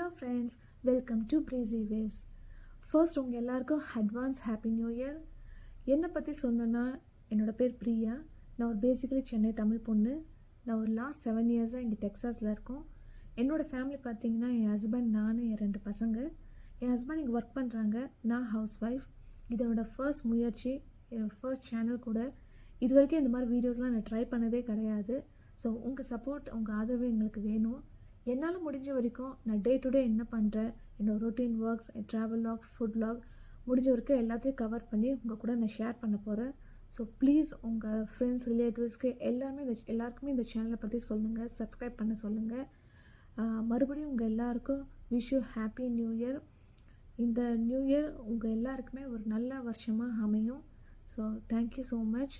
Hello friends, welcome to Breezy Wavez. First உங்கள் எல்லாருக்கும் advance happy new year. என்னை பற்றி சொன்னேன்னா என்னோடய பேர் பிரியா. நான் ஒரு பேசிக்கலி சென்னை தமிழ் பொண்ணு. நான் ஒரு லாஸ்ட் 7 இயர்ஸாக இங்கே டெக்ஸாஸில் இருக்கோம். என்னோடய ஃபேமிலி பார்த்தீங்கன்னா என் ஹஸ்பண்ட், நான், என் 2 பசங்க. என் ஹஸ்பண்ட் இங்கே ஒர்க் பண்ணுறாங்க, நான் ஹவுஸ் ஒய்ஃப். இதனோட ஃபர்ஸ்ட் முயற்சி, என்னோடய ஃபர்ஸ்ட் சேனல் கூட. இது வரைக்கும் இந்த மாதிரி வீடியோஸ்லாம் நான் ட்ரை பண்ணதே கிடையாது. ஸோ உங்கள் சப்போர்ட், உங்கள் ஆதரவு எங்களுக்கு வேணும். என்னால் முடிஞ்ச வரைக்கும் நான் டே டு டே என்ன பண்ணுறேன், என்னோடய routine works, travel log, food log, முடிஞ்ச வரைக்கும் எல்லாத்தையும் கவர் பண்ணி உங்கள் கூட நான் ஷேர் பண்ண போகிறேன். ஸோ ப்ளீஸ் உங்கள் ஃப்ரெண்ட்ஸ், ரிலேட்டிவ்ஸ்க்கு எல்லாருக்குமே இந்த சேனலை பற்றி சொல்லுங்கள், சப்ஸ்கிரைப் பண்ண சொல்லுங்கள். மறுபடியும் உங்கள் எல்லாருக்கும் wish you happy new year. இந்த நியூ இயர் உங்கள் எல்லாருக்குமே ஒரு நல்ல வருஷமாக அமையும். So thank you so much.